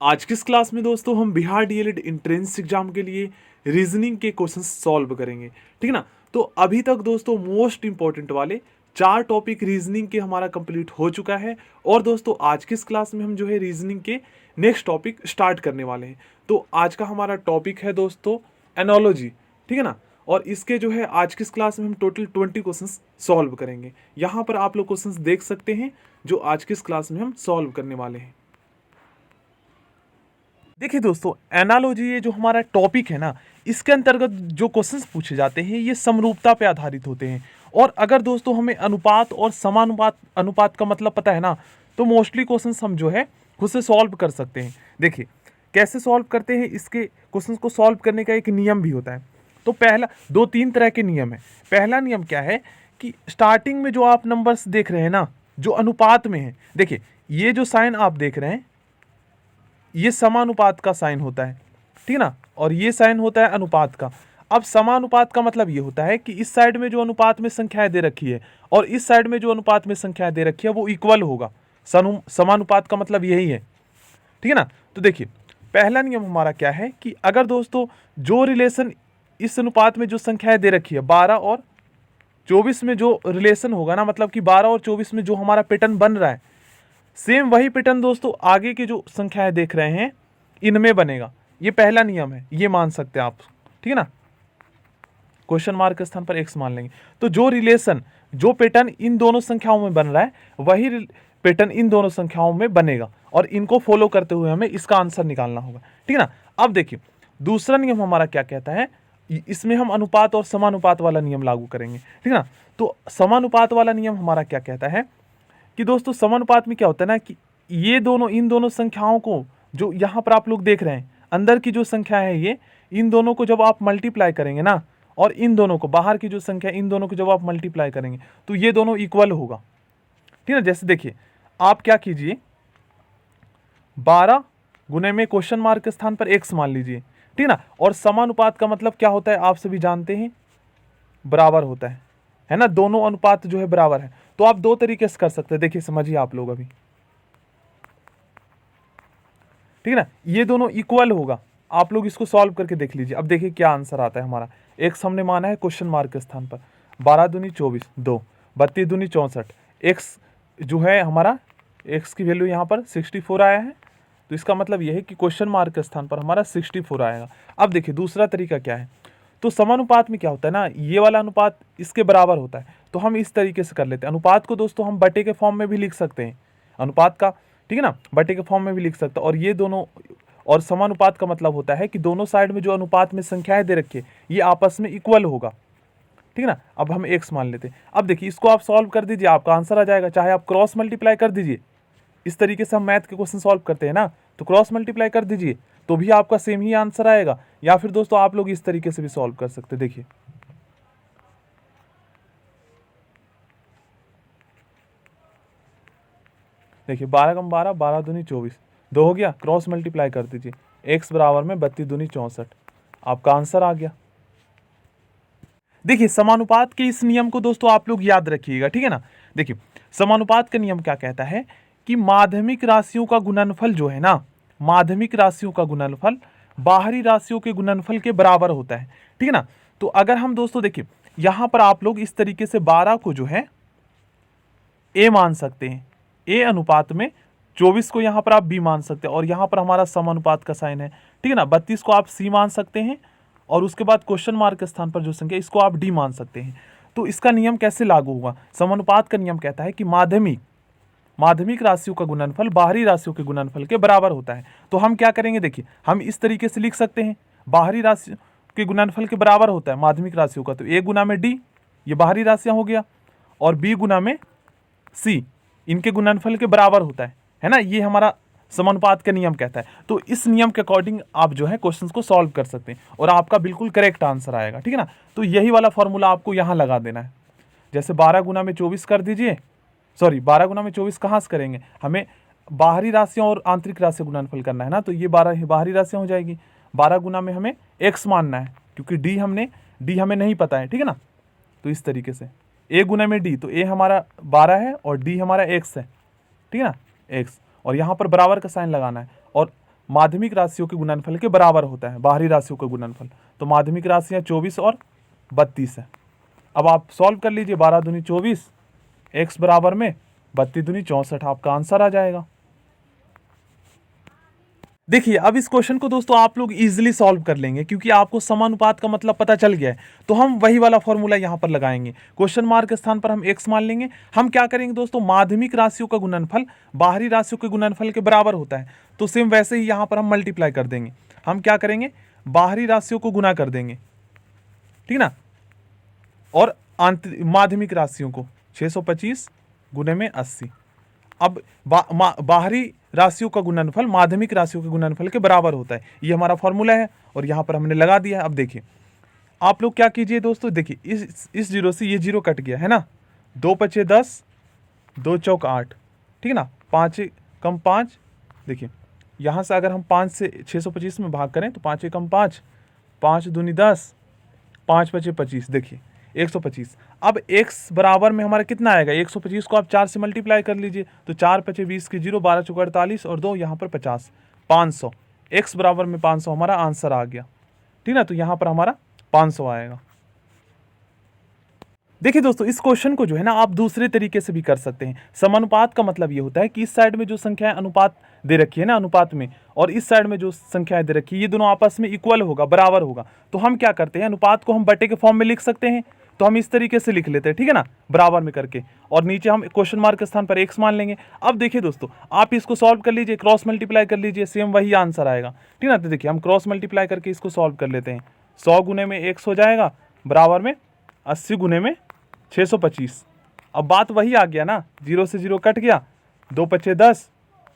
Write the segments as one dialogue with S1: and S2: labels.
S1: आज की इस क्लास में दोस्तों हम बिहार डीएलएड एंट्रेंस एग्जाम के लिए रीजनिंग के क्वेश्चन सॉल्व करेंगे। ठीक है ना। तो अभी तक दोस्तों मोस्ट इंपॉर्टेंट वाले 4 टॉपिक रीजनिंग के हमारा कंप्लीट हो चुका है। और दोस्तों आज की इस क्लास में हम जो है रीजनिंग के नेक्स्ट टॉपिक स्टार्ट करने वाले हैं। तो आज का हमारा टॉपिक है दोस्तों एनोलॉजी। ठीक है ना। और इसके जो है आज की इस क्लास में हम टोटल 20 क्वेश्चंस सॉल्व करेंगे। यहाँ पर आप लोग क्वेश्चंस देख सकते हैं जो आज की इस क्लास में हम सॉल्व करने वाले हैं। देखिए दोस्तों, एनालॉजी ये जो हमारा टॉपिक है ना, इसके अंतर्गत जो क्वेश्चंस पूछे जाते हैं ये समरूपता पे आधारित होते हैं। और अगर दोस्तों हमें अनुपात और समानुपात अनुपात का मतलब पता है ना, तो मोस्टली क्वेश्चंस हम जो है खुद से सॉल्व कर सकते हैं। देखिए कैसे सॉल्व करते हैं, इसके क्वेश्चंस को सॉल्व करने का एक नियम भी होता है। तो पहला 2-3 तरह के नियम है। पहला नियम क्या है कि स्टार्टिंग में जो आप नंबर्स देख रहे हैं ना, जो अनुपात में है, देखिए ये जो साइन आप देख रहे हैं ये समानुपात का साइन होता है। ठीक है ना। और ये साइन होता है अनुपात का। अब समानुपात का मतलब ये होता है कि इस साइड में जो अनुपात में संख्याएं दे रखी है और इस साइड में जो अनुपात में संख्याएं दे रखी है वो इक्वल होगा। समानुपात का मतलब यही है। ठीक है ना। तो देखिए पहला नियम हमारा क्या है कि अगर दोस्तों जो रिलेशन इस अनुपात में जो संख्याएं दे रखी है 12 और 24 में जो रिलेशन होगा ना, मतलब कि 12 और 24 में जो हमारा पैटर्न बन रहा है, सेम वही पैटर्न दोस्तों आगे की जो संख्याएं देख रहे हैं इनमें बनेगा। ये पहला नियम है, ये मान सकते हैं आप। ठीक है ना। क्वेश्चन मार्क के स्थान पर एक्स मान लेंगे। तो जो रिलेशन जो पैटर्न इन दोनों संख्याओं में बन रहा है वही पैटर्न इन दोनों संख्याओं में बनेगा और इनको फॉलो करते हुए हमें इसका आंसर निकालना होगा। ठीक है ना। अब देखिए दूसरा नियम हमारा क्या कहता है, इसमें हम अनुपात और समानुपात वाला नियम लागू करेंगे। ठीक है ना। तो समानुपात वाला नियम हमारा क्या कहता है कि दोस्तों समानुपात में क्या होता है ना कि ये दोनों इन दोनों संख्याओं को जो यहाँ पर आप लोग देख रहे हैं अंदर की जो संख्या है ये, इन दोनों को जब आप मल्टीप्लाई करेंगे ना, और इन दोनों को बाहर की जो संख्या इन दोनों को जब आप मल्टीप्लाई करेंगे तो ये दोनों इक्वल होगा। ठीक है ना। जैसे देखिए आप क्या कीजिए, 12 गुने में क्वेश्चन मार्क के स्थान पर एक्स मान लीजिए। ठीक है ना। और समानुपात का मतलब क्या होता है आप सभी जानते हैं, बराबर होता है ना। दोनों अनुपात जो है बराबर है। तो आप दो तरीके से कर सकते हैं, देखिए समझिए आप लोग अभी। ठीक है ना। ये दोनों इक्वल होगा, आप लोग इसको सॉल्व करके देख लीजिए। अब देखिए क्या आंसर आता है हमारा। एक्स हमने माना है क्वेश्चन मार्क के स्थान पर, 12 दूनी 24, 2, 32 दूनी 64। एक्स जो है हमारा, एक्स की वैल्यू यहाँ पर 64 आया है। तो इसका मतलब यह है कि क्वेश्चन मार्क के स्थान पर हमारा 64 आएगा। अब देखिए दूसरा तरीका क्या है, तो समानुपात में क्या होता है ना, ये वाला अनुपात इसके बराबर होता है। तो हम इस तरीके से कर लेते हैं। अनुपात को दोस्तों हम बटे के फॉर्म में भी लिख सकते हैं, अनुपात का। ठीक है ना। बटे के फॉर्म में भी लिख सकते हैं। और ये दोनों, और समानुपात का मतलब होता है कि दोनों साइड में जो अनुपात में संख्याएं दे रखी है ये आपस में इक्वल होगा। ठीक है ना। अब हम एक्स मान लेते हैं। अब देखिए इसको आप सॉल्व कर दीजिए, आपका आंसर आ जाएगा। चाहे आप क्रॉस मल्टीप्लाई कर दीजिए, इस तरीके से हम मैथ के क्वेश्चन सॉल्व करते हैं ना, तो क्रॉस मल्टीप्लाई कर दीजिए तो भी आपका सेम ही आंसर आएगा। या फिर दोस्तों आप लोग इस तरीके से भी सॉल्व कर सकते हैं। देखिए देखिए 12 कम 12, 12 दूनी 24, 2 हो गया। क्रॉस मल्टीप्लाई कर दीजिए, एक्स बराबर में 32 दूनी 64, आपका आंसर आ गया। देखिए समानुपात के इस नियम को दोस्तों आप लोग याद रखिएगा। ठीक है ना। देखिए समानुपात का नियम क्या कहता है कि माध्यमिक राशियों का गुणनफल जो है ना, माध्यमिक राशियों का गुणनफल बाहरी राशियों के गुणनफल के बराबर होता है। ठीक है ना। तो अगर हम दोस्तों देखिए यहां पर आप लोग इस तरीके से 12 को जो है ए मान सकते हैं, ए अनुपात में 24 को यहां पर आप बी मान सकते हैं, और यहां पर हमारा समानुपात का साइन है। ठीक है ना। 32 को आप सी मान सकते हैं, और उसके बाद क्वेश्चन मार्क के स्थान पर जो संख्या इसको आप डी मान सकते हैं। तो इसका नियम कैसे लागू होगा, समानुपात का नियम कहता है कि माध्यमिक राशियों का गुणनफल बाहरी राशियों के गुणनफल के बराबर होता है। तो हम क्या करेंगे, देखिए हम इस तरीके से लिख सकते हैं, बाहरी राशि के गुणनफल के बराबर होता है माध्यमिक राशियों का, तो ए गुना में डी, ये बाहरी राशियां हो गया, और बी गुना में सी, इनके गुणनफल के बराबर होता है ना। ये हमारा समानुपात का नियम कहता है। तो इस नियम के अकॉर्डिंग आप जो है क्वेश्चंस को सॉल्व कर सकते हैं और आपका बिल्कुल करेक्ट आंसर आएगा। ठीक है ना। तो यही वाला फॉर्मूला आपको यहाँ लगा देना है। जैसे 12 गुना में 24 कर दीजिए, सॉरी 12 गुना में 24 कहाँ से करेंगे, हमें बाहरी राशियों और आंतरिक राशि गुणनफल करना है ना, तो ये 12 बाहरी राशियाँ हो जाएगी। 12 गुना में हमें एक्स मानना है क्योंकि डी हमें नहीं पता है। ठीक है ना। तो इस तरीके से ए गुना में डी, तो ए हमारा 12 है और डी हमारा एक्स है। ठीक है ना, एक्स, और यहाँ पर बराबर का साइन लगाना है। और माध्यमिक राशियों के गुणनफल के बराबर होता है, बाहरी राशियों का गुणनफल। तो माध्यमिक राशियाँ 24 और 32 है। अब आप सॉल्व कर लीजिए, 12 दूनी 24, x बराबर में 32 दूनी 64, आपका आंसर आ जाएगा। देखिए अब इस क्वेश्चन को दोस्तों आप लोग इजीली सॉल्व कर लेंगे, क्योंकि आपको समानुपात का मतलब पता चल गया है। तो हम वही वाला फॉर्मूला यहाँ पर लगाएंगे, क्वेश्चन मार्क के स्थान पर हम x मान लेंगे। हम क्या करेंगे दोस्तों, माध्यमिक राशियों का गुणनफल बाहरी राशियों के गुणनफल के बराबर होता है, तो सेम वैसे ही यहाँ पर हम मल्टीप्लाई कर देंगे। हम क्या करेंगे, बाहरी राशियों को गुना कर देंगे, ठीक ना, और माध्यमिक राशियों को 625 गुने में 80। अब बाहरी राशियों का गुणनफल माध्यमिक राशियों के गुणनफल के बराबर होता है, ये हमारा फॉर्मूला है और यहाँ पर हमने लगा दिया है। अब देखिए आप लोग क्या कीजिए दोस्तों, देखिए इस जीरो से ये जीरो कट गया है ना, 2 पचे 10, 2 चौक 8, ठीक है ना, 5 कम 5, देखिए यहाँ से अगर हम 5 से 625 में भाग करें तो 5 कम 5, 5 दूनी 10, 5 पचे 25, देखिए 125। अब x बराबर में हमारा कितना आएगा, 125 को आप 4 से मल्टीप्लाई कर लीजिए, तो 4 पचे 20 के 0, 12 चौक 48 और 2 यहाँ पर 50, 500। x बराबर में 500 हमारा आंसर आ गया, ठीक ना, तो यहाँ पर हमारा 500 आएगा। देखिए दोस्तों इस क्वेश्चन को जो है ना आप दूसरे तरीके से भी कर सकते हैं। समानुपात का मतलब ये होता है कि इस साइड में जो संख्याएं अनुपात दे रखी है ना, अनुपात में, और इस साइड में जो संख्याएं दे रखी है, ये दोनों आपस में इक्वल होगा, बराबर होगा। तो हम क्या करते हैं, अनुपात को हम बटे के फॉर्म में लिख सकते हैं, तो हम इस तरीके से लिख लेते हैं, ठीक है ना, बराबर में करके, और नीचे हम क्वेश्चन मार्क के स्थान पर x मान लेंगे। अब देखिए दोस्तों आप इसको सॉल्व कर लीजिए, क्रॉस मल्टीप्लाई कर लीजिए, सेम वही आंसर आएगा, ठीक ना। तो देखिए हम क्रॉस मल्टीप्लाई करके इसको सॉल्व कर लेते हैं, 100 गुने में x हो जाएगा बराबर में 80 गुने में 625। अब बात वही आ गया ना, 0 से 0 कट गया, 2 पचे 10,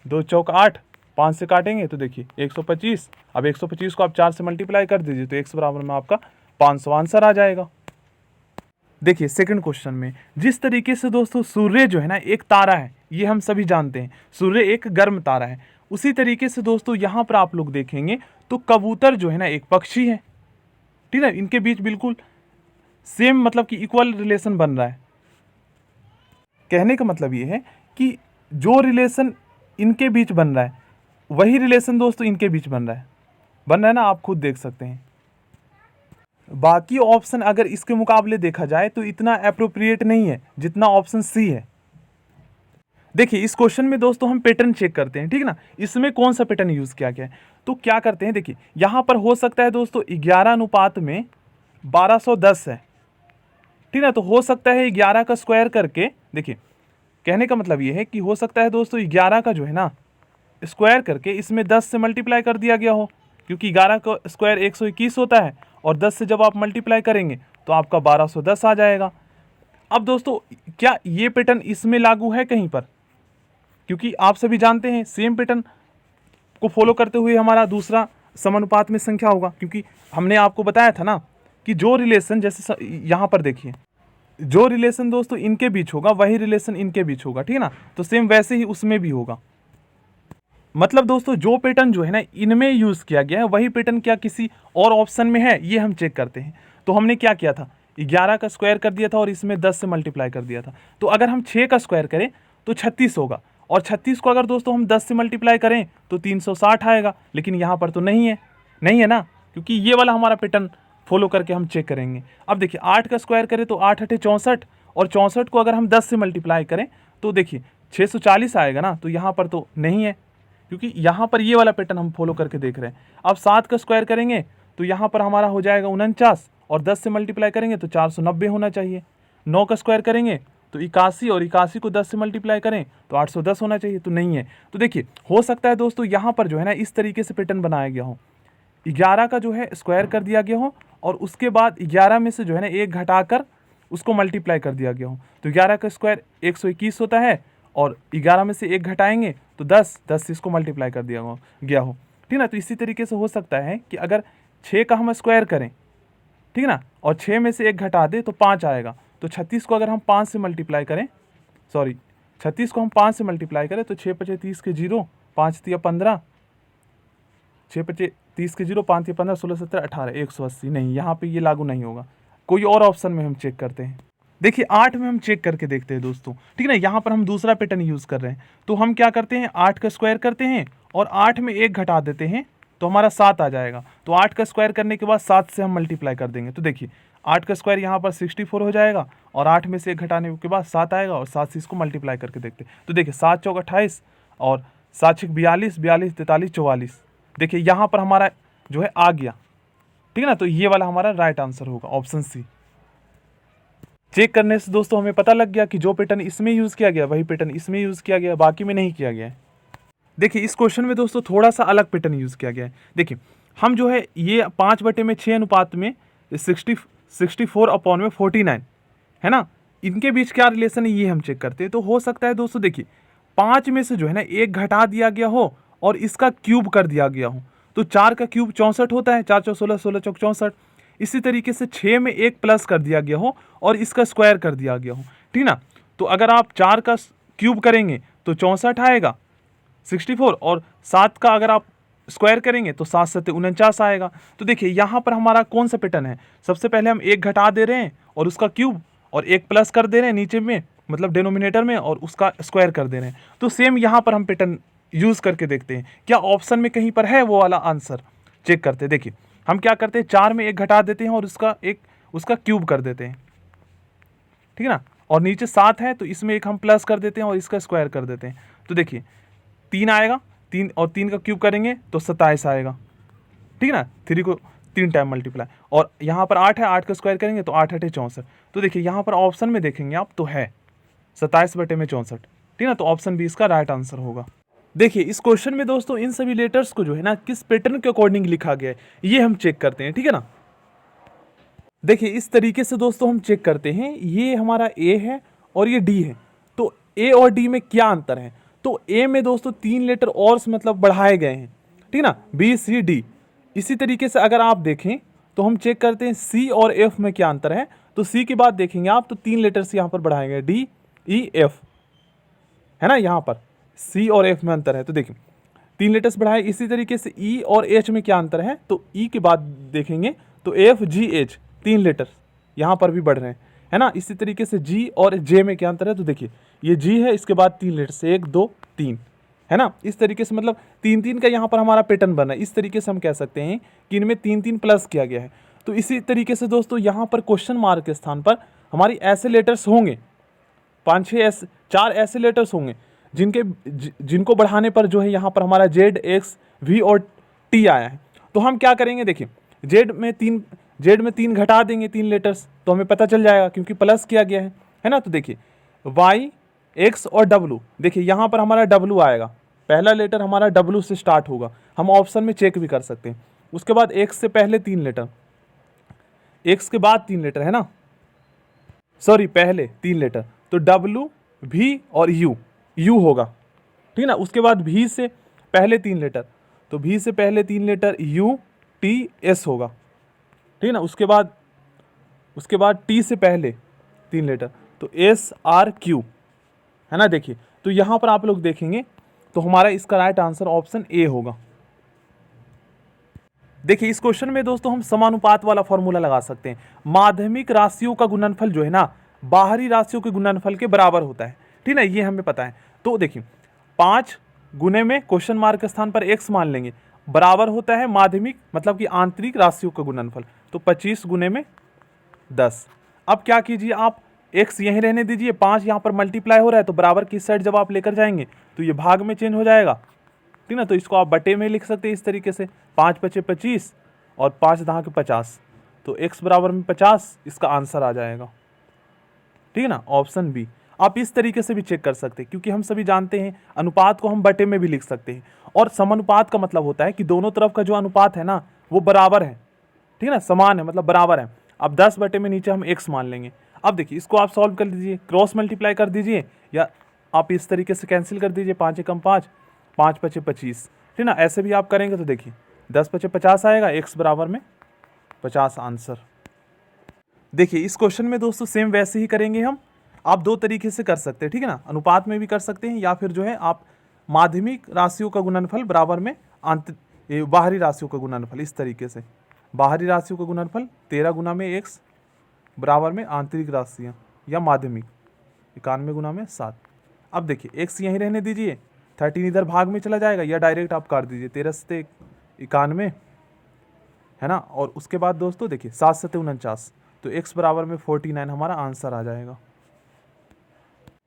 S1: 2 चौक 8, 5 से काटेंगे तो देखिए 125। अब 125 को आप 4 से मल्टीप्लाई कर दीजिए तो x बराबर में आपका 500 आंसर आ जाएगा। देखिए सेकंड क्वेश्चन में जिस तरीके से दोस्तों सूर्य जो है ना एक तारा है, ये हम सभी जानते हैं, सूर्य एक गर्म तारा है, उसी तरीके से दोस्तों यहाँ पर आप लोग देखेंगे तो कबूतर जो है ना एक पक्षी है, ठीक है, इनके बीच बिल्कुल सेम मतलब कि इक्वल रिलेशन बन रहा है। कहने का मतलब ये है कि जो रिलेशन इनके बीच बन रहा है वही रिलेशन दोस्तों इनके बीच बन रहा है ना, आप खुद देख सकते हैं। बाकी ऑप्शन अगर इसके मुकाबले देखा जाए तो इतना एप्रोप्रिएट नहीं है जितना ऑप्शन सी है। देखिए इस क्वेश्चन में दोस्तों हम पैटर्न चेक करते हैं, ठीक है ना, इसमें कौन सा पैटर्न यूज किया गया है। तो क्या करते हैं, देखिए यहां पर हो सकता है दोस्तों 11 अनुपात में 1210 है, ठीक है, तो हो सकता है 11 का स्क्वायर करके, देखिए कहने का मतलब ये है कि हो सकता है दोस्तों 11 का जो है ना स्क्वायर करके इसमें 10 से मल्टीप्लाई कर दिया गया हो, क्योंकि 11 का स्क्वायर 121 होता है और 10 से जब आप मल्टीप्लाई करेंगे तो आपका 1210 आ जाएगा। अब दोस्तों क्या ये पैटर्न इसमें लागू है कहीं पर, क्योंकि आप सभी जानते हैं सेम पैटर्न को फॉलो करते हुए हमारा दूसरा समानुपात में संख्या होगा, क्योंकि हमने आपको बताया था ना कि जो रिलेशन, जैसे यहाँ पर देखिए जो रिलेशन दोस्तों इनके बीच होगा वही रिलेशन इनके बीच होगा, ठीक है ना, तो सेम वैसे ही उसमें भी होगा। मतलब दोस्तों जो पैटर्न जो है ना इनमें यूज़ किया गया है वही पैटर्न क्या किसी और ऑप्शन में है, ये हम चेक करते हैं। तो हमने क्या किया था, 11 का स्क्वायर कर दिया था और इसमें 10 से मल्टीप्लाई कर दिया था, तो अगर हम 6 का स्क्वायर करें तो 36 होगा, और 36 को अगर दोस्तों हम 10 से मल्टीप्लाई करें तो 360 आएगा, लेकिन यहाँ पर तो नहीं है ना, क्योंकि ये वाला हमारा पैटर्न फॉलो करके हम चेक करेंगे। अब देखिए 8 का स्क्वायर करें तो 8 8 64, और 64 को अगर हम 10 से मल्टीप्लाई करें तो देखिए 640 आएगा ना, तो यहाँ पर तो नहीं है, क्योंकि यहाँ पर ये वाला पैटर्न हम फॉलो करके देख रहे हैं। अब 7 का स्क्वायर करेंगे तो यहाँ पर हमारा हो जाएगा 49, और 10 से मल्टीप्लाई करेंगे तो 490 होना चाहिए। 9 का स्क्वायर करेंगे तो 81, और 81 को 10 से मल्टीप्लाई करें तो 810 होना चाहिए, तो नहीं है। तो देखिए हो सकता है दोस्तों यहाँ पर जो है ना इस तरीके से पैटर्न बनाया गया हो, 11 का जो है स्क्वायर कर दिया गया हो और उसके बाद 11 में से जो है ना एक घटाकर उसको मल्टीप्लाई कर दिया गया हो, तो 11 का स्क्वायर 121 होता है, और 11 में से एक घटाएंगे तो 10 से इसको मल्टीप्लाई कर दिया गया हो, ठीक ना। तो इसी तरीके से हो सकता है कि अगर 6 का हम स्क्वायर करें, ठीक है ना, और 6 में से एक घटा दे तो 5 आएगा, तो 36 को अगर हम 5 से मल्टीप्लाई करें, 36 को हम 5 से मल्टीप्लाई करें तो 6 पचे 30 के 0, 5 तिया 15, 6 पचे 30 के 0, 5 तिया 15, 16 17 18, 180 नहीं, यहाँ पे ये लागू नहीं होगा। कोई और ऑप्शन में हम चेक करते हैं। देखिए 8 में हम चेक करके देखते हैं दोस्तों, ठीक है ना, यहाँ पर हम दूसरा पैटर्न यूज़ कर रहे हैं, तो हम क्या करते हैं 8 का स्क्वायर करते हैं और 8 में 1 घटा देते हैं तो हमारा 7 आ जाएगा। तो 8 का स्क्वायर करने के बाद 7 से हम मल्टीप्लाई कर देंगे। तो देखिए 8 का स्क्वायर यहाँ पर 64 हो जाएगा और 8 में से 1 घटाने के बाद 7 आएगा और 7 से इसको मल्टीप्लाई करके देखते हैं। तो देखिए 7 चौक 28 और 7 छक 42, 42 43 44। देखिए यहाँ पर हमारा जो है आ गया, ठीक है ना। तो ये वाला हमारा राइट आंसर होगा ऑप्शन सी। चेक करने से दोस्तों हमें पता लग गया कि जो पैटर्न इसमें यूज़ किया गया वही पैटर्न इसमें यूज़ किया गया, बाकी में नहीं किया गया है। देखिए इस क्वेश्चन में दोस्तों थोड़ा सा अलग पैटर्न यूज़ किया गया है। देखिए हम जो है ये 5/6 अनुपात में 64/49 है ना, इनके बीच क्या रिलेशन है ये हम चेक करते हैं। तो हो सकता है दोस्तों देखिए 5 में से जो है ना 1 घटा दिया गया हो और इसका क्यूब कर दिया गया हो। तो 4 का क्यूब 64 होता है, 4 चौक 16, 16 चौक 64। इसी तरीके से 6 में 1 प्लस कर दिया गया हो और इसका स्क्वायर कर दिया गया हो, ठीक ना। तो अगर आप 4 का क्यूब करेंगे तो 64 आएगा 64, और 7 का अगर आप स्क्वायर करेंगे तो 7 7 49 आएगा। तो देखिए यहाँ पर हमारा कौन सा पैटर्न है, सबसे पहले हम 1 घटा दे रहे हैं और उसका क्यूब, और 1 प्लस कर दे रहे हैं नीचे में मतलब डिनोमिनेटर में और उसका स्क्वायर कर दे रहे हैं। तो सेम यहाँ पर हम पैटर्न यूज़ करके देखते हैं क्या ऑप्शन में कहीं पर है वो वाला आंसर। चेक करते हैं। देखिए हम क्या करते हैं 4 में 1 घटा देते हैं और उसका क्यूब कर देते हैं, ठीक है ना। और नीचे 7 है तो इसमें 1 हम प्लस कर देते हैं और इसका स्क्वायर कर देते हैं। तो देखिए 3 आएगा, 3 और 3 का क्यूब करेंगे तो 27 आएगा, ठीक है ना। 3 को 3 टाइम मल्टीप्लाई, और यहाँ पर 8 है, 8 का स्क्वायर करेंगे तो 8 8 64। तो देखिए यहाँ पर ऑप्शन में देखेंगे आप तो है 27/64, ठीक है ना। तो ऑप्शन बी इसका राइट आंसर होगा। देखिए इस क्वेश्चन में दोस्तों इन सभी लेटर्स को जो है ना किस पैटर्न के अकॉर्डिंग लिखा गया है ये हम चेक करते हैं, ठीक है ना। देखिए इस तरीके से दोस्तों हम चेक करते हैं, ये हमारा ए है और ये डी है। तो ए और डी में क्या अंतर है, तो ए में दोस्तों 3 लेटर और मतलब बढ़ाए गए हैं, ठीक ना, बी सी डी। इसी तरीके से अगर आप देखें तो हम चेक करते हैं सी और एफ में क्या अंतर है। तो सी के बाद देखेंगे आप तो 3 लेटर्स यहाँ पर बढ़ाए गए, डी ई एफ, है ना। यहाँ पर सी और एफ में अंतर है तो देखिए 3 लेटर्स बढ़ाए। इसी तरीके से ई और एच में क्या अंतर है, तो ई के बाद देखेंगे तो एफ जी एच 3 लेटर्स यहाँ पर भी बढ़ रहे हैं, है ना। इसी तरीके से जी और जे में क्या अंतर है, तो देखिए ये जी है, इसके बाद 3 लेटर्स 1 2 3, है ना। इस तरीके से मतलब 3 का यहाँ पर हमारा पैटर्न बना है। इस तरीके से हम कह सकते हैं कि इनमें 3 प्लस किया गया है। तो इसी तरीके से दोस्तों यहाँ पर क्वेश्चन मार्क के स्थान पर हमारी ऐसे लेटर्स होंगे 4 ऐसे लेटर्स होंगे जिनको बढ़ाने पर जो है यहाँ पर हमारा जेड एक्स वी और टी आया है। तो हम क्या करेंगे, देखिए जेड में 3 घटा देंगे 3 लेटर्स तो हमें पता चल जाएगा क्योंकि प्लस किया गया है ना। तो देखिए वाई एक्स और डब्लू, देखिए यहाँ पर हमारा डब्लू आएगा, पहला लेटर हमारा डब्लू से स्टार्ट होगा। हम ऑप्शन में चेक भी कर सकते हैं। उसके बाद एक्स से पहले 3 लेटर, एक्स के बाद 3 लेटर, है ना, सॉरी पहले 3 लेटर, तो डब्लू भी और यू होगा, ठीक है ना। उसके बाद भी से पहले 3 लेटर, तो भी से पहले 3 लेटर यू टी एस होगा, ठीक है ना। उसके बाद टी से पहले 3 लेटर तो एस आर क्यू, है ना। देखिए तो यहाँ पर आप लोग देखेंगे तो हमारा इसका राइट आंसर ऑप्शन ए होगा। देखिए इस क्वेश्चन में दोस्तों हम समानुपात वाला फॉर्मूला लगा सकते हैं। माध्यमिक राशियों का गुणनफल जो है ना बाहरी राशियों के गुणनफल के बराबर होता है, ठीक है ना, ये हमें पता है। तो देखिए 5 गुने में क्वेश्चन मार्क के स्थान पर x मान लेंगे, बराबर होता है माध्यमिक मतलब कि आंतरिक राशियों का गुणनफल, तो 25 गुने में 10। अब क्या कीजिए आप x यहीं रहने दीजिए, 5 यहाँ पर मल्टीप्लाई हो रहा है तो बराबर की साइड जब आप लेकर जाएंगे तो ये भाग में चेंज हो जाएगा, ठीक ना। तो इसको आप बटे में लिख सकते हैं इस तरीके से, 5 × 5 = 25 और 5 × 10 = 50, तो x बराबर में 50 इसका आंसर आ जाएगा, ठीक है ना, ऑप्शन बी। आप इस तरीके से भी चेक कर सकते हैं क्योंकि हम सभी जानते हैं अनुपात को हम बटे में भी लिख सकते हैं, और समानुपात का मतलब होता है कि दोनों तरफ का जो अनुपात है ना वो बराबर है, ठीक है ना, समान है मतलब बराबर है। अब 10 बटे में नीचे हम x मान लेंगे। अब देखिए इसको आप सॉल्व कर दीजिए, क्रॉस मल्टीप्लाई कर दीजिए या आप इस तरीके से कैंसिल कर दीजिए, 5 × 5 5 × 5 = 25, ठीक ना। ऐसे भी आप करेंगे तो देखिए 10 × 5 = 50 आएगा, x बराबर में 50 आंसर। देखिए इस क्वेश्चन में दोस्तों सेम वैसे ही करेंगे हम, आप 2 तरीके से कर सकते हैं, ठीक है ना, अनुपात में भी कर सकते हैं या फिर जो है आप माध्यमिक राशियों का गुणनफल बराबर में बाहरी राशियों का गुणनफल, इस तरीके से बाहरी राशियों का गुणनफल 13 गुना में x बराबर में आंतरिक राशियाँ या माध्यमिक 91 गुना में 7। अब देखिए x यहीं रहने दीजिए, 13 इधर भाग में चला जाएगा, या डायरेक्ट आप काट दीजिए, 13 से 91 है ना। और उसके बाद दोस्तों देखिए 7 से 49, तो x बराबर में 49 हमारा आंसर आ जाएगा।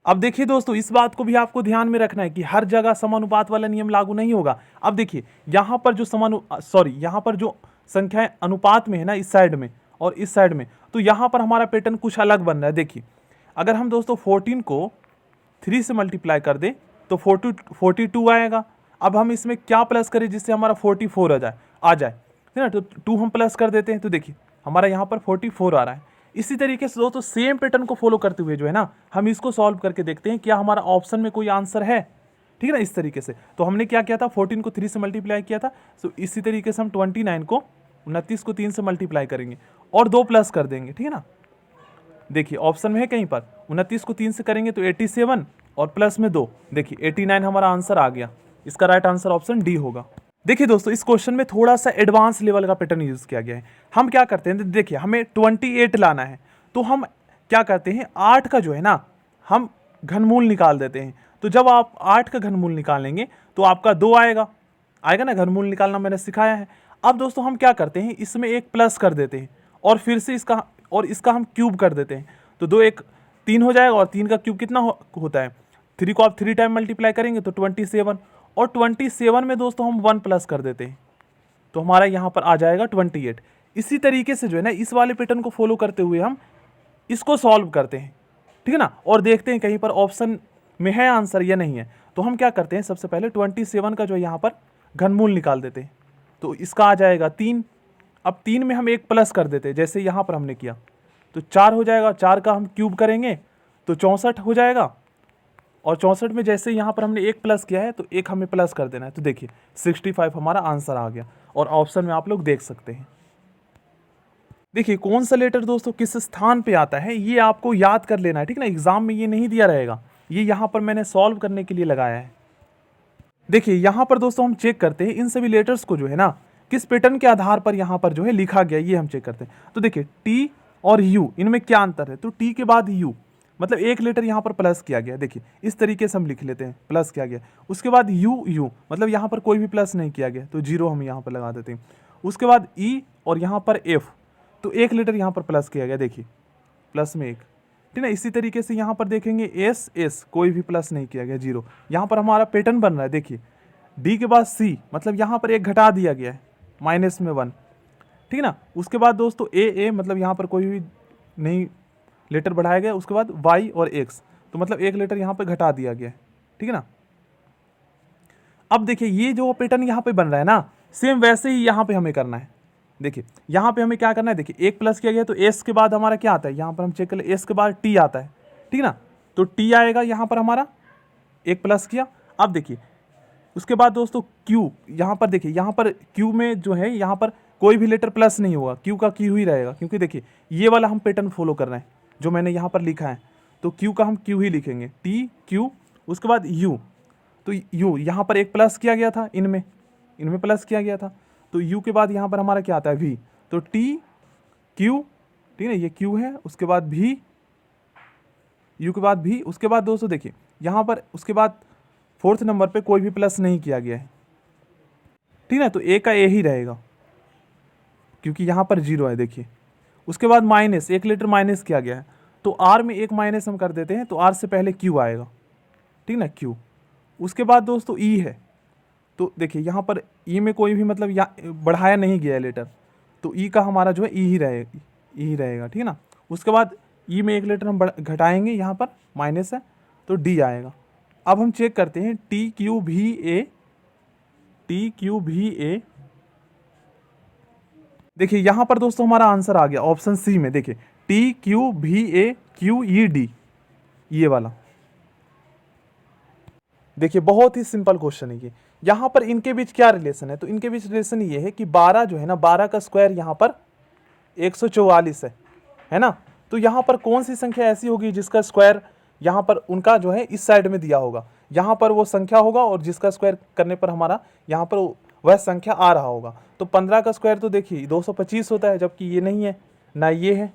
S1: अब देखिए दोस्तों, इस बात को भी आपको ध्यान में रखना है कि हर जगह समानुपात वाला नियम लागू नहीं होगा। अब देखिए यहाँ पर जो यहाँ पर जो संख्याएं अनुपात में है ना, इस साइड में और इस साइड में, तो यहाँ पर हमारा पैटर्न कुछ अलग बन रहा है। देखिए अगर हम दोस्तों 14 को 3 से मल्टीप्लाई कर दें तो 42 आएगा। अब हम इसमें क्या प्लस करें जिससे हमारा 44 आ जाए है ना, तो 2 हम प्लस कर देते हैं, तो देखिए हमारा यहाँ पर 44 आ रहा है। इसी तरीके से दोस्तों सेम पैटर्न को फॉलो करते हुए जो है ना, हम इसको सॉल्व करके देखते हैं क्या हमारा ऑप्शन में कोई आंसर है, ठीक है ना। इस तरीके से तो हमने क्या किया था, 14 को 3 से मल्टीप्लाई किया था, तो इसी तरीके से हम 29 को 3 से मल्टीप्लाई करेंगे और 2 प्लस कर देंगे, ठीक है ना। देखिए ऑप्शन में है कहीं पर 29 को 3 से करेंगे तो 87 और प्लस में 2, देखिए 89 हमारा आंसर आ गया। इसका राइट आंसर ऑप्शन डी होगा। देखिए दोस्तों, इस क्वेश्चन में थोड़ा सा एडवांस लेवल का पैटर्न यूज किया गया है। हम क्या करते हैं, देखिए हमें 28 लाना है, तो हम क्या करते हैं, 8 का जो है ना हम घनमूल निकाल देते हैं। तो जब आप 8 का घनमूल निकालेंगे तो आपका 2 आएगा ना, घनमूल निकालना मैंने सिखाया है। अब दोस्तों हम क्या करते हैं, इसमें एक प्लस कर देते हैं और फिर से इसका हम क्यूब कर देते हैं, तो 2 1 3 हो जाएगा, और 3 का क्यूब कितना होता है, 3 को आप 3 टाइम मल्टीप्लाई करेंगे तो 27, और 27 में दोस्तों हम 1 प्लस कर देते हैं, तो हमारा यहाँ पर आ जाएगा 28। इसी तरीके से जो है ना, इस वाले पैटर्न को फॉलो करते हुए हम इसको सॉल्व करते हैं, ठीक है ना, और देखते हैं कहीं पर ऑप्शन में है आंसर या नहीं है। तो हम क्या करते हैं, सबसे पहले 27 का जो है यहाँ पर घनमूल निकाल देते हैं, तो इसका आ जाएगा 3। अब 3 में हम एक प्लस कर देते हैं, जैसे यहाँ पर हमने किया, तो 4 हो जाएगा। 4 का हम क्यूब करेंगे तो 64 हो जाएगा, और 64 में जैसे यहाँ पर हमने एक प्लस किया है तो एक हमें प्लस कर देना है, तो देखिए 65 हमारा आंसर आ गया। और ऑप्शन में आप लोग देख सकते हैं। देखिए कौन सा लेटर दोस्तों किस स्थान पे आता है ये आपको याद कर लेना है, ठीक ना। एग्जाम में ये नहीं दिया रहेगा, ये यहाँ पर मैंने सॉल्व करने के लिए लगाया है। देखिए यहाँ पर दोस्तों हम चेक करते हैं इन सभी लेटर्स को जो है ना किस पैटर्न के आधार पर यहाँ पर जो है लिखा गया, ये हम चेक करते हैं। तो देखिए टी और यू, इनमें क्या अंतर है, तो टी के बाद यू, मतलब एक लेटर यहाँ पर प्लस किया गया। देखिए इस तरीके से हम लिख लेते हैं, प्लस किया गया। उसके बाद यू, मतलब यहाँ पर कोई भी प्लस नहीं किया गया, तो 0 हम यहाँ पर लगा देते हैं। उसके बाद ई और यहाँ पर एफ, तो एक लेटर यहाँ पर प्लस किया गया, देखिए प्लस में 1, ठीक है। इसी तरीके से यहाँ पर देखेंगे एस, कोई भी प्लस नहीं किया गया, 0। यहाँ पर हमारा पैटर्न बन रहा है, देखिए डी के बाद सी, मतलब यहाँ पर एक घटा दिया गया है, माइनस में 1, ठीक है ना। उसके बाद दोस्तों ए, मतलब यहाँ पर कोई भी नहीं लेटर बढ़ाया गया। उसके बाद वाई और एक्स, तो मतलब एक लेटर यहाँ पे घटा दिया गया है, ठीक है ना। अब देखिए ये जो पैटर्न यहाँ पे बन रहा है ना, सेम वैसे ही यहाँ पे हमें करना है। देखिए यहाँ पे हमें क्या करना है, देखिए एक प्लस किया गया तो एस के बाद हमारा क्या आता है, यहाँ पर हम चेक कर ले, एस के बाद टी आता है, ठीक है ना। तो टी आएगा यहाँ पर हमारा, एक प्लस किया। अब देखिए उसके बाद दोस्तों क्यू, यहाँ पर देखिए यहाँ पर क्यू में जो है यहाँ पर कोई भी लेटर प्लस नहीं होगा, क्यू का क्यू ही रहेगा, क्योंकि देखिए ये वाला हम पैटर्न फॉलो कर रहे हैं जो मैंने यहाँ पर लिखा है। तो क्यू का हम क्यू ही लिखेंगे, टी क्यू। उसके बाद यू, तो यू यहाँ पर एक प्लस किया गया था, इनमें प्लस किया गया था, तो यू के बाद यहाँ पर हमारा क्या आता है, वी। तो टी क्यू, ठीक है, ये क्यू है। उसके बाद भी, यू के बाद भी। उसके बाद दोस्तों देखिए यहाँ पर उसके बाद 4th नंबर पे कोई भी प्लस नहीं किया गया है, ठीक है, तो ए का ए ही रहेगा क्योंकि यहाँ पर 0 है, देखिए। उसके बाद माइनस, एक लेटर माइनस किया गया है, तो आर में एक माइनस हम कर देते हैं, तो आर से पहले क्यू आएगा, ठीक ना, क्यू। उसके बाद दोस्तों ई है, तो देखिए यहाँ पर ई में कोई भी मतलब बढ़ाया नहीं गया है लेटर, तो ई का हमारा जो है ई ही रहेगा, ठीक है ना। उसके बाद ई में एक लेटर हम घटाएंगे, यहाँ पर माइनस है, तो डी आएगा। अब हम चेक करते हैं टी क्यू भी ए, देखिए यहाँ पर दोस्तों हमारा आंसर आ गया ऑप्शन सी में। देखिए टी क्यू भी ए क्यू ई डी, ये वाला। देखिए बहुत ही सिंपल क्वेश्चन है ये। यहाँ पर इनके बीच क्या रिलेशन है, तो इनके बीच रिलेशन ये है कि 12 जो है ना, 12 का स्क्वायर यहाँ पर 144 है ना। तो यहाँ पर कौन सी संख्या ऐसी होगी जिसका स्क्वायर यहाँ पर उनका जो है इस साइड में दिया होगा, यहाँ पर वो संख्या होगा और जिसका स्क्वायर करने पर हमारा यहाँ पर वह संख्या आ रहा होगा। तो 15 का स्क्वायर तो देखिए 225 होता है, जबकि ये नहीं है, ना ये है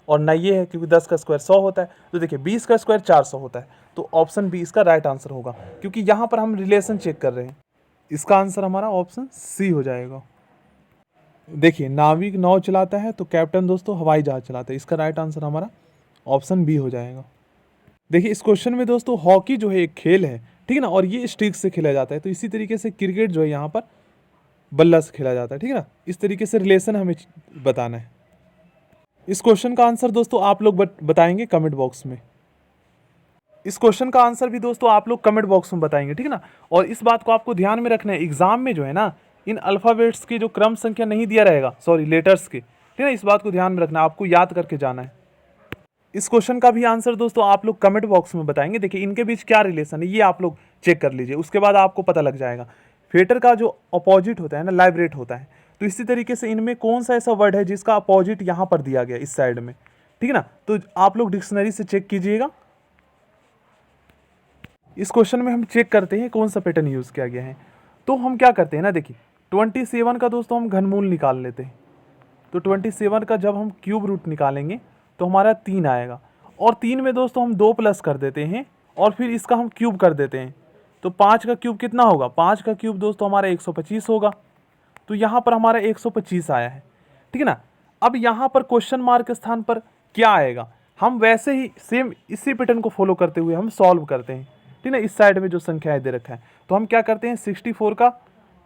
S1: और ना ये है, क्योंकि 10 का स्क्वायर 100 होता है। तो देखिए 20 का स्क्वायर 400 होता है। तो ऑप्शन बी इसका राइट आंसर होगा, क्योंकि यहाँ पर हम रिलेशन चेक कर रहे हैं। इसका आंसर हमारा ऑप्शन सी हो जाएगा। देखिए, नाविक नाव चलाता है तो कैप्टन दोस्तों हवाई जहाज चलाता है। इसका राइट आंसर हमारा ऑप्शन बी हो जाएगा। देखिए, इस क्वेश्चन में दोस्तों हॉकी जो है एक खेल है, ठीक है ना, और ये स्टिक से खेला जाता है। तो इसी तरीके से क्रिकेट जो है यहाँ पर बल्ला से खेला जाता है, ठीक है ना। इस तरीके से रिलेशन हमें बताना है। इस क्वेश्चन का आंसर दोस्तों आप लोग बताएंगे कमेंट बॉक्स में। इस क्वेश्चन का आंसर भी दोस्तों आप लोग कमेंट बॉक्स में बताएंगे, ठीक है ना। और इस बात को आपको ध्यान में रखना है, एग्जाम में जो है ना इन अल्फ़ाबेट्स की जो क्रम संख्या नहीं दिया रहेगा, सॉरी लेटर्स के, ठीक है ना, इस बात को ध्यान में रखना, आपको याद करके जाना है। इस क्वेश्चन का भी आंसर दोस्तों आप लोग कमेंट बॉक्स में बताएंगे। देखिए, इनके बीच क्या रिलेशन है ये आप लोग चेक कर लीजिए, उसके बाद आपको पता लग जाएगा। थिएटर का जो अपोजिट होता है ना लाइब्रेट होता है, तो इसी तरीके से इनमें कौन सा ऐसा वर्ड है जिसका अपोजिट यहाँ पर दिया गया इस साइड में, ठीक है ना। तो आप लोग डिक्शनरी से चेक कीजिएगा। इस क्वेश्चन में हम चेक करते हैं कौन सा पैटर्न यूज़ किया गया है। तो हम क्या करते हैं ना, देखिए 27 का दोस्तों हम घनमूल निकाल लेते हैं। तो 27 का जब हम क्यूब रूट निकालेंगे तो हमारा 3 आएगा, और 3 में दोस्तों हम 2 प्लस कर देते हैं और फिर इसका हम क्यूब कर देते हैं। तो 5 का क्यूब कितना होगा, 5 का क्यूब दोस्तों हमारा 125 होगा। तो यहाँ पर हमारा 125 आया है, ठीक है ना। अब यहाँ पर क्वेश्चन मार्क के स्थान पर क्या आएगा, हम वैसे ही सेम इसी पैटर्न को फॉलो करते हुए हम सॉल्व करते हैं, ठीक है ना। इस साइड में जो संख्या दे रखा है तो हम क्या करते हैं 64 का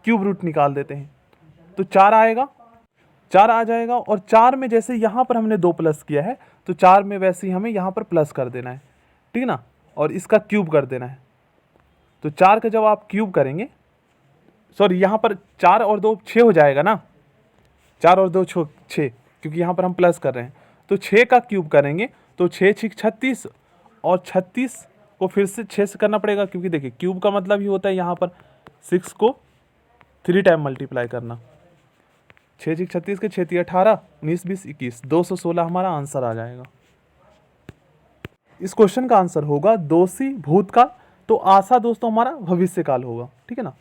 S1: क्यूब रूट निकाल देते हैं। तो 4 आएगा, 4 आ जाएगा, और 4 में जैसे यहाँ पर हमने 2 प्लस किया है तो 4 में वैसे ही हमें यहाँ पर प्लस कर देना है, ठीक है ना, और इसका क्यूब कर देना है। तो 4 का जब आप क्यूब करेंगे, सॉरी यहाँ पर 4 और 2 6 हो जाएगा ना, 4 और 2 6, क्योंकि यहाँ पर हम प्लस कर रहे हैं। तो 6 का क्यूब करेंगे तो 6 6 36, और 36 को फिर से 6 से करना पड़ेगा, क्योंकि देखिए क्यूब का मतलब ही होता है यहाँ पर 6 को 3 टाइम मल्टीप्लाई करना। 6 6 36 के 6 18, 19 20 21, 216 हमारा आंसर आ जाएगा। इस क्वेश्चन का आंसर होगा दोषी भूतकाल, तो आशा दोस्तों हमारा भविष्यकाल होगा, ठीक है ना।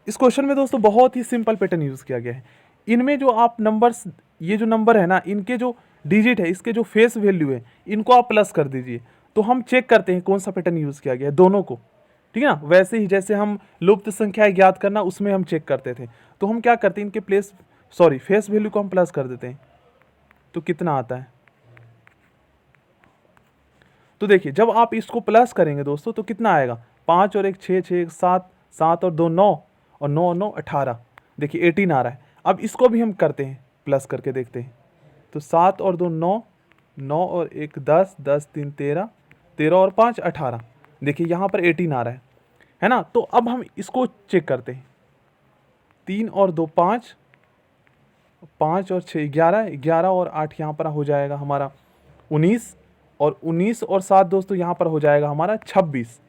S1: इस क्वेश्चन में दोस्तों बहुत ही सिंपल पैटर्न यूज़ किया गया है। इनमें जो आप नंबर्स, ये जो नंबर है ना, इनके जो डिजिट है, इसके जो फेस वैल्यू है, इनको आप प्लस कर दीजिए। तो हम चेक करते हैं कौन सा पैटर्न यूज़ किया गया है दोनों को, ठीक है ना। वैसे ही जैसे हम लुप्त संख्या ज्ञात करना उसमें हम चेक करते थे, तो हम क्या करते हैं इनके फेस वैल्यू को हम प्लस कर देते हैं। तो कितना आता है, तो देखिए जब आप इसको प्लस करेंगे दोस्तों तो कितना आएगा, 5 और 1 6, 6 7, 7 और 2 9, और 9 और 9 18, देखिए 18 आ रहा है। अब इसको भी हम करते हैं, प्लस करके देखते हैं। तो 7 और 2 9, 9 और 1 10, 10 3 13, 13 और 5 18, देखिए यहाँ पर 18 आ रहा है ना। तो अब हम इसको चेक करते हैं, 3 और 2 5, 5 और 6 11, 11 और 8 यहाँ पर हो जाएगा हमारा 19, और 19 और 7 दोस्तों यहाँ पर हो जाएगा हमारा 26।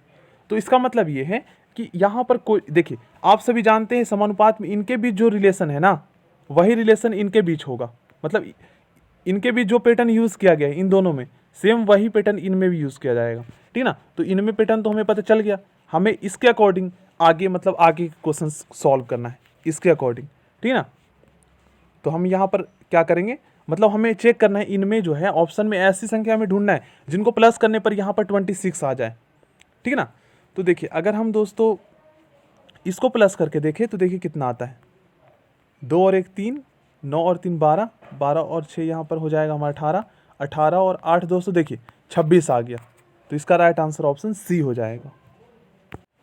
S1: तो इसका मतलब ये है कि यहाँ पर कोई, देखिए आप सभी जानते हैं समानुपात में इनके बीच जो रिलेशन है ना, वही रिलेशन इनके बीच होगा। मतलब इनके बीच जो पैटर्न यूज़ किया गया है इन दोनों में, सेम वही पैटर्न इनमें भी यूज़ किया जाएगा, ठीक है ना। तो इनमें पैटर्न तो हमें पता चल गया, हमें इसके अकॉर्डिंग आगे मतलब आगे क्वेश्चन सॉल्व करना है इसके अकॉर्डिंग, ठीक है ना। तो हम यहाँ पर क्या करेंगे, मतलब हमें चेक करना है इनमें जो है ऑप्शन में ऐसी संख्या हमें ढूंढना है जिनको प्लस करने पर यहाँ पर 26 आ जाए, ठीक है ना। तो देखिए अगर हम दोस्तों इसको प्लस करके देखें तो देखिए कितना आता है, 2 और 1 3, 9 और 3 12, 12 और 6 यहाँ पर हो जाएगा हमारा 18, 18 और 8 दोस्तों देखिए 26 आ गया। तो इसका राइट आंसर ऑप्शन सी हो जाएगा।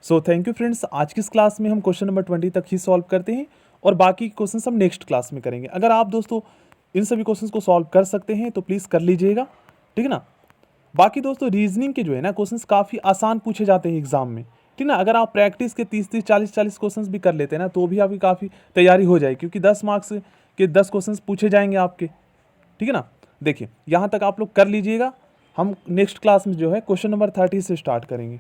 S1: सो थैंक यू फ्रेंड्स, आज की इस क्लास में हम क्वेश्चन नंबर 20 तक ही सॉल्व करते हैं, और बाकी क्वेश्चन हम नेक्स्ट क्लास में करेंगे। अगर आप दोस्तों इन सभी क्वेश्चंस को सॉल्व कर सकते हैं तो प्लीज़ कर लीजिएगा, ठीक है ना। बाकी दोस्तों रीजनिंग के जो है ना क्वेश्चंस काफ़ी आसान पूछे जाते हैं एग्जाम में, ठीक ना। अगर आप प्रैक्टिस के 30-30 40-40 क्वेश्चंस भी कर लेते हैं ना तो भी आपकी काफ़ी तैयारी हो जाएगी, क्योंकि 10 मार्क्स के 10 क्वेश्चंस पूछे जाएंगे आपके, ठीक है ना। देखिए यहाँ तक आप लोग कर लीजिएगा, हम नेक्स्ट क्लास में जो है क्वेश्चन नंबर 30 से स्टार्ट करेंगे।